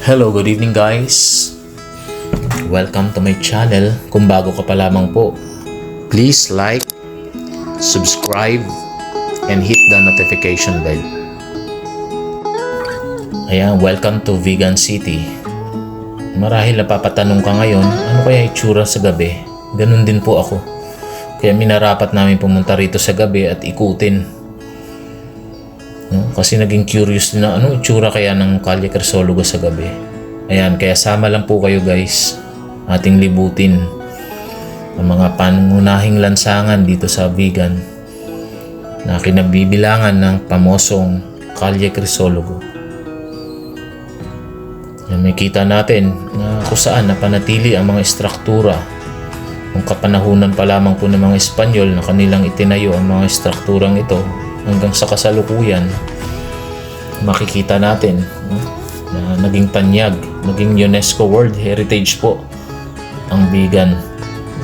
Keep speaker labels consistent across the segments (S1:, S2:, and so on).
S1: Hello, good evening guys. Welcome to my channel. Kung bago ka pa lamang po, please like, subscribe, and hit the notification bell. Ayan, welcome to Vegan City. Marahil napapatanong ka ngayon, ano kaya itsura sa gabi? Ganun din po ako. Kaya minarapat namin pumunta rito sa gabi at ikutin. Kasi naging curious din na ano itsura kaya ng Calle Crisologo sa gabi. Ayan, kaya sama lang po kayo guys. Ating libutin ang mga pangunahing lansangan dito sa Vegan na kinabibilangan ng pamosong Calle Crisologo. Ayan, may kita natin na kung saan napanatili ang mga istruktura. Nung kapanahunan pa lamang po ng mga Espanyol na kanilang itinayo ang mga istrukturang ito hanggang sa kasalukuyan, makikita natin na naging tanyag, naging UNESCO World Heritage po ang Vegan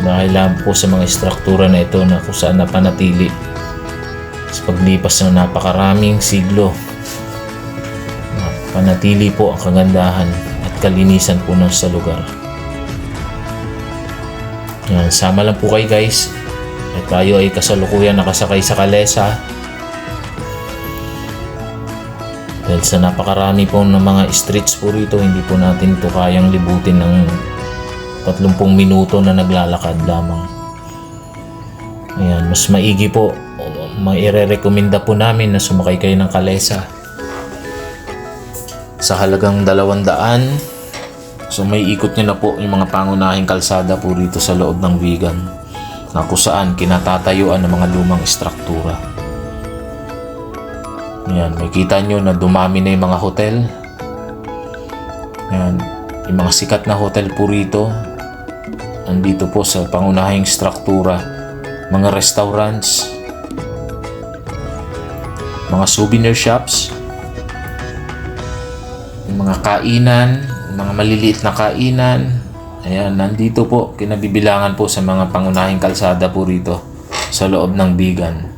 S1: dahil lang po sa mga istruktura na ito na kung saan napanatili sa paglipas ng napakaraming siglo. Panatili po ang kagandahan at kalinisan po ng sa lugar. Yan, sama lang po kayo guys at tayo ay kasalukuyan nakasakay sa kalesa. Dahil sa napakarami po ng mga streets po rito, hindi po natin ito kayang libutin ng 30 minuto na naglalakad lamang. Ayan, mas maigi po, maire-recommenda po namin na sumakay kayo ng kalesa. Sa halagang 200, so may ikot nyo na po yung mga pangunahing kalsada po rito sa loob ng Vegan na kung saan kinatatayuan ng mga lumang istruktura. Ayan, makikita nyo na dumami na yung mga hotel. Ayan, yung mga sikat na hotel po rito. Andito po sa pangunahing struktura. Mga restaurants. Mga souvenir shops. Yung mga kainan. Mga maliliit na kainan. Ayan, nandito po. Kinabibilangan po sa mga pangunahing kalsada po rito sa loob ng Vegan.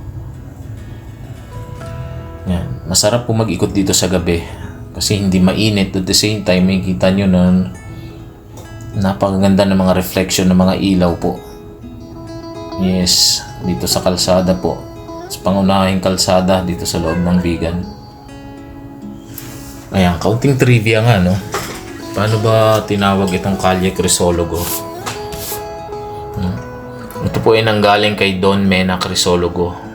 S1: Yan. Masarap po mag-ikot dito sa gabi kasi hindi mainit. At the same time, may kita nyo na napakaganda ng mga reflection ng mga ilaw po. Yes, dito sa kalsada po. Sa pangunahing kalsada dito sa loob ng Vegan. Ayan, kaunting trivia nga, no? Paano ba tinawag itong Calle Crisologo? Ito po ay nanggaling kay Don Mena Crisologo.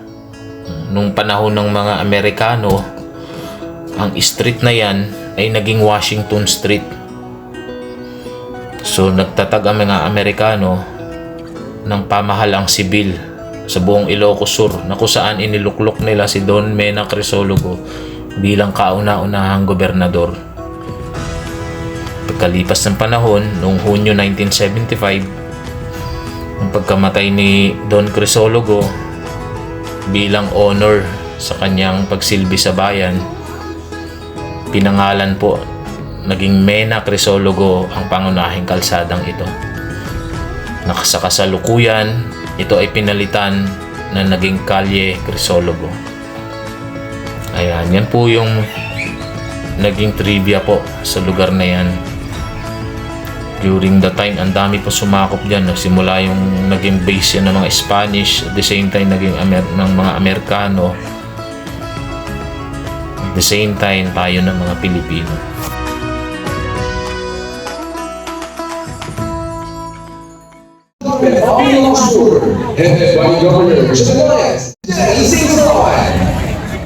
S1: Nung panahon ng mga Amerikano, ang street na yan ay naging Washington Street. So nagtatag ang mga Amerikano ng pamahalang sibil sa buong Ilocos Sur na kung saan iniluklok nila si Don Mena Crisologo bilang kauna-unahang gobernador. Pagkalipas ng panahon, noong Hunyo 1975, ang pagkamatay ni Don Crisologo bilang honor sa kanyang pagsilbi sa bayan, pinangalan po, naging Mena Crisologo ang pangunahing kalsadang ito. Sa kasalukuyan, ito ay pinalitan na naging Calle Crisologo. Ayan, yan po yung naging trivia po sa lugar na yan. During the time, ang dami po sumakop dyan. Simula yung naging base yan ng mga Spanish, at the same time naging ng mga Amerikano, at the same time tayo ng mga Pilipino.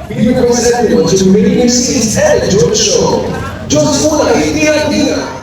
S2: We request everyone to remain seated and enjoy the show. Diyos muna, hindi natin.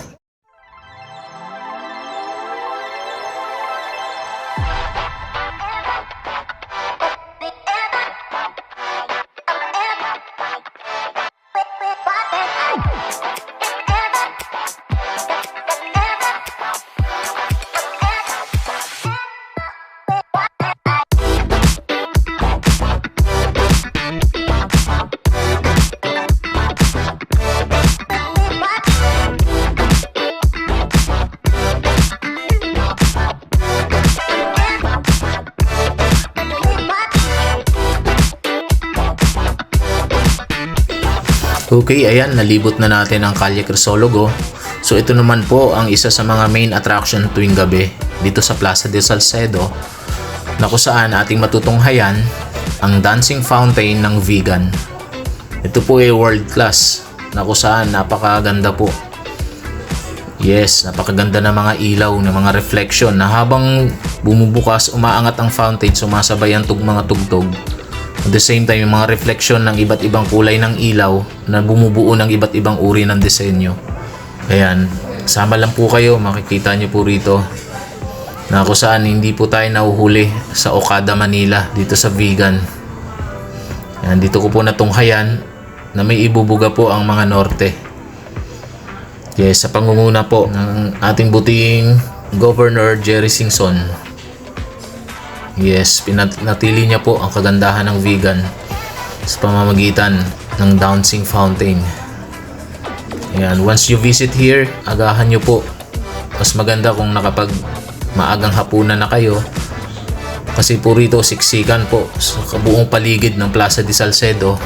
S1: Okay, ayan, nalibot na natin ang Calle Crisologo. So ito naman po ang isa sa mga main attraction tuwing gabi dito sa Plaza de Salcedo, na kung saan ating matutunghayan ang dancing fountain ng vegan. Ito po ay world class, na kung saan napakaganda po. Yes, napakaganda ng mga ilaw, ng mga reflection na habang bumubukas, umaangat ang fountain, sumasabay ang mga tugtog. At the same time, yung mga reflection ng iba't ibang kulay ng ilaw na bumubuo ng iba't ibang uri ng disenyo. Ayan, sama lang po kayo, makikita nyo po rito na kung saan hindi po tayo nahuhuli sa Okada, Manila, dito sa vegan. Ayan, dito ko po natunghayan na may ibubuga po ang mga norte. Yes, sa pangunguna po ng ating buting Governor Jerry Singson. Yes, pinatili niya po ang kagandahan ng vegan sa pamamagitan ng dancing fountain. Ayan, once you visit here, agahan nyo po. Mas maganda kung nakapag maagang hapunan na kayo, kasi po rito siksikan po sa buong paligid ng Plaza de Salcedo.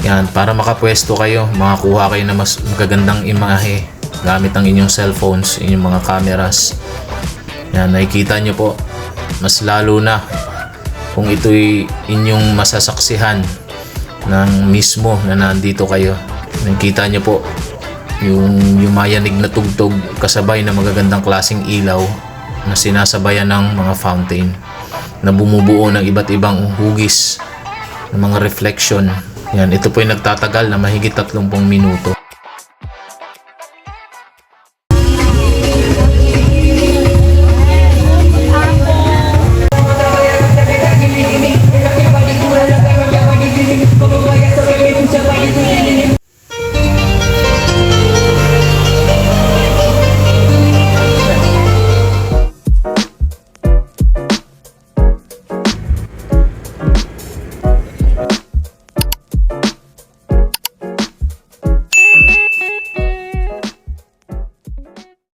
S1: Yan, para makapwesto kayo, makakuha kayo na mas magagandang imahe gamit ang inyong cellphones, inyong mga cameras. Yan, nakikita nyo po, mas lalo na kung ito'y inyong masasaksihan ng mismo na nandito kayo. Nakikita nyo po yung mayanig na tugtog kasabay na magagandang klaseng ilaw na sinasabayan ng mga fountain na bumubuo ng iba't ibang hugis ng mga reflection. Yan, ito po ay nagtatagal na mahigit 30 minuto.